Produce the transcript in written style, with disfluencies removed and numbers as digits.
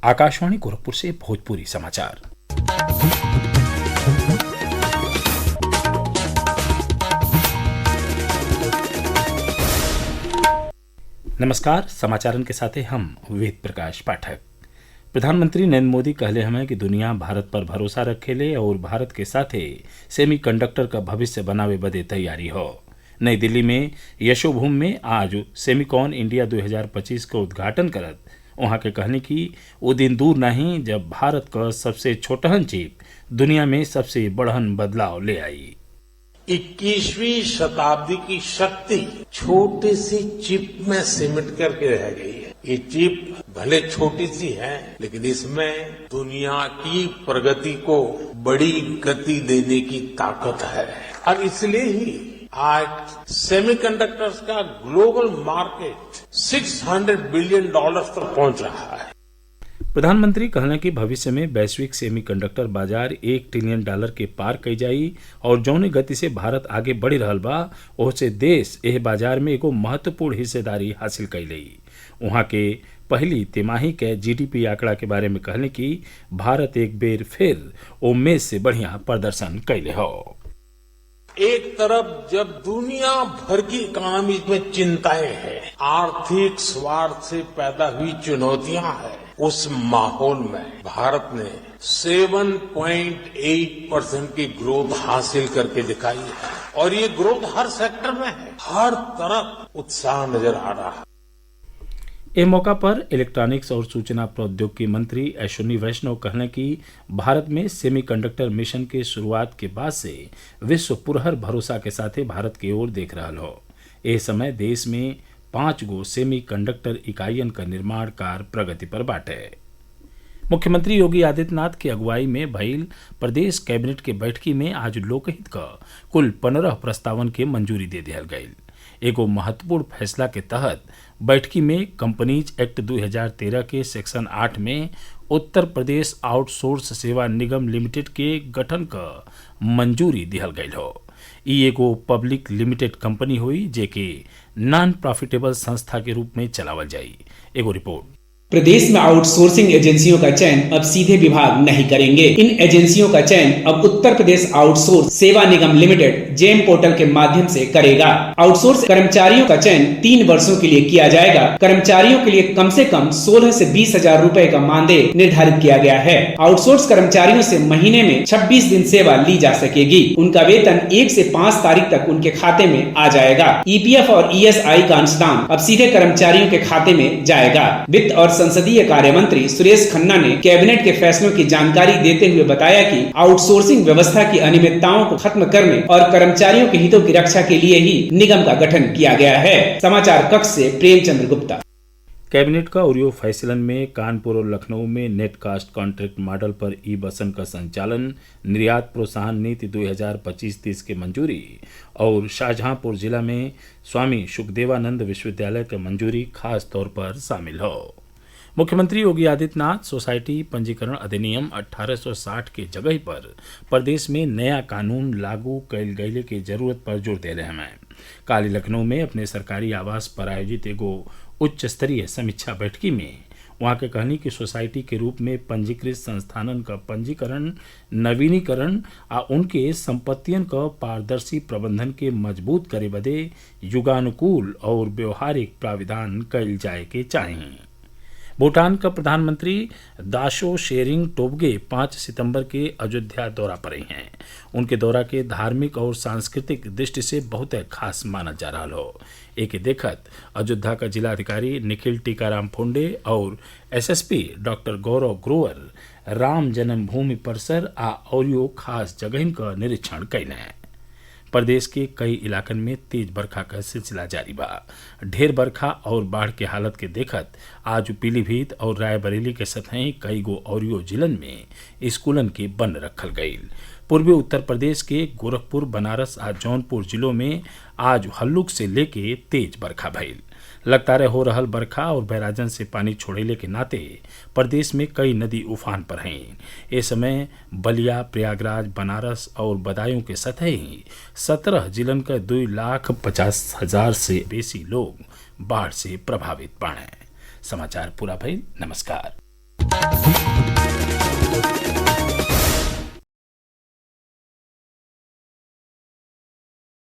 आकाशवाणी गोरखपुर से भोजपुरी समाचार। नमस्कार, समाचारन के साथे हम वेद प्रकाश पाठक। प्रधानमंत्री नरेंद्र मोदी कहले हमें कि दुनिया भारत पर भरोसा रखेले और भारत के साथे सेमीकंडक्टर का भविष्य बनावे बदे तैयारी हो। नई दिल्ली में यशोभूमि में आज सेमिकॉन इंडिया 2025 का उद्घाटन करत वहां के कहने की वो दिन दूर नहीं जब भारत का सबसे छोटहन चिप दुनिया में सबसे बड़हन बदलाव ले आई। 21वीं शताब्दी की शक्ति छोटी सी चिप में सिमट करके रह गई है। ये चिप भले छोटी सी है, लेकिन इसमें दुनिया की प्रगति को बड़ी गति देने की ताकत है और इसलिए ही आज सेमीकंडक्टर्स का ग्लोबल मार्केट $600 बिलियन तक पहुंच रहा है। प्रधानमंत्री कहना कि भविष्य में वैश्विक सेमीकंडक्टर बाजार $1 ट्रिलियन के पार कई जाई और जौने गति से भारत आगे बढ़ी रहल बा ओसे देश एह बाजार में एगो महत्वपूर्ण हिस्सेदारी हासिल कैलई। वहां के पहली तिमाही के जीडीपी आंकड़ा के बारे में कहने की भारत एक बेर फिर उम्मीद से बढ़िया प्रदर्शन कैले हो। एक तरफ जब दुनिया भर की इकोनॉमी में चिंताएं हैं, आर्थिक स्वार्थ से पैदा हुई चुनौतियां हैं, उस माहौल में भारत ने 7.8% की ग्रोथ हासिल करके दिखाई है और ये ग्रोथ हर सेक्टर में है, हर तरफ उत्साह नजर आ रहा है। इस मौका पर इलेक्ट्रॉनिक्स और सूचना प्रौद्योगिकी मंत्री अश्विनी वैष्णव कहने की भारत में सेमीकंडक्टर मिशन के शुरुआत के बाद से विश्व पुरहर भरोसा के साथे भारत की ओर देख रहा हो। इस समय देश में 5 गो सेमीकंडक्टर इकाइयन का निर्माण कार्य प्रगति पर बाटे। मुख्यमंत्री योगी आदित्यनाथ की अगुवाई में भइल प्रदेश कैबिनेट के बैठकी में आज लोकहित का कुल 15 प्रस्तावन के मंजूरी दे दिहल गयी। एगो महत्वपूर्ण फैसला के तहत बैठकी में कंपनीज एक्ट 2013 के सेक्शन 8 में उत्तर प्रदेश आउटसोर्स सेवा निगम लिमिटेड के गठन का मंजूरी दिहल गयल हो। ई एगो पब्लिक लिमिटेड कंपनी हुई जेके नॉन प्रॉफिटेबल संस्था के रूप में चलावल जाई। एगो रिपोर्ट। प्रदेश में आउटसोर्सिंग एजेंसियों का चयन अब सीधे विभाग नहीं करेंगे। इन एजेंसियों का चयन अब उत्तर प्रदेश आउटसोर्स सेवा निगम लिमिटेड जेम पोर्टल के माध्यम से करेगा। आउटसोर्स कर्मचारियों का चयन 3 वर्षों के लिए किया जाएगा। कर्मचारियों के लिए कम से कम 16 से 20 हजार रुपए का मानदेय निर्धारित किया गया है। आउटसोर्स कर्मचारियों से महीने में 26 दिन सेवा ली जा सकेगी। उनका वेतन 1 से 5 तारीख तक उनके खाते में आ जाएगा। ईपीएफ और ईएसआई का अंशदान अब सीधे कर्मचारियों के खाते में जाएगा। वित्त और संसदीय कार्य मंत्री सुरेश खन्ना ने कैबिनेट के फैसलों की जानकारी देते हुए बताया कि आउटसोर्सिंग व्यवस्था की अनियमितताओं को खत्म करने और कर्मचारियों के हितों की रक्षा के लिए ही निगम का गठन किया गया है। समाचार कक्ष से प्रेमचंद्र गुप्ता। कैबिनेट का और फैसलन में कानपुर और लखनऊ में नेट कास्ट कॉन्ट्रैक्ट मॉडल पर ई बसन का संचालन, निर्यात प्रोत्साहन नीति 2025-30 की मंजूरी और शाहजहांपुर जिला में स्वामी सुखदेवानंद विश्वविद्यालय की मंजूरी खास तौर पर शामिल हो। मुख्यमंत्री योगी आदित्यनाथ सोसाइटी पंजीकरण अधिनियम 1860 के जगह पर प्रदेश में नया कानून लागू कैल गये के जरूरत पर जोर दे रहे हैं। काली लखनऊ में अपने सरकारी आवास पर आयोजित एगो उच्च स्तरीय समीक्षा बैठकी में वहां के कहनी कि सोसाइटी के रूप में पंजीकृत संस्थानन का पंजीकरण, नवीनीकरण आ उनके संपत्तियन का पारदर्शी प्रबंधन के मजबूत करे बदे युगानुकूल और व्यवहारिक प्राविधान कैल जाए के चाहिए। भूटान का प्रधानमंत्री दाशो शेरिंग टोब्गे 5 सितंबर के अयोध्या दौरा पर हैं। उनके दौरा के धार्मिक और सांस्कृतिक दृष्टि से बहुत खास माना जा रहा हो। एक देखत अयोध्या का जिलाधिकारी निखिल टीकाराम फुंडे और एसएसपी डॉक्टर गौरव ग्रोवर राम जन्मभूमि परिसर आ और खास जगह का निरीक्षण कैले। प्रदेश के कई इलाकन में तेज बरखा का सिलसिला जारी बा। ढेर बरखा और बाढ़ के हालत के देखत आज पीलीभीत और रायबरेली के सतही कई गो औरियो जिलन में स्कूलन के बंद रखल गईल। पूर्वी उत्तर प्रदेश के गोरखपुर, बनारस आ जौनपुर जिलों में आज हल्लुक से लेके तेज बरखा भइल। लगातार हो रहल बरखा और बैराजन से पानी छोड़ेले के नाते प्रदेश में कई नदी उफान पर हैं। इस समय बलिया, प्रयागराज, बनारस और बदायूं के सतह ही 17 जिलन का 2,50,000 से बेसी लोग बाढ़ से प्रभावित बाणे। समाचार पूरा भइल। नमस्कार।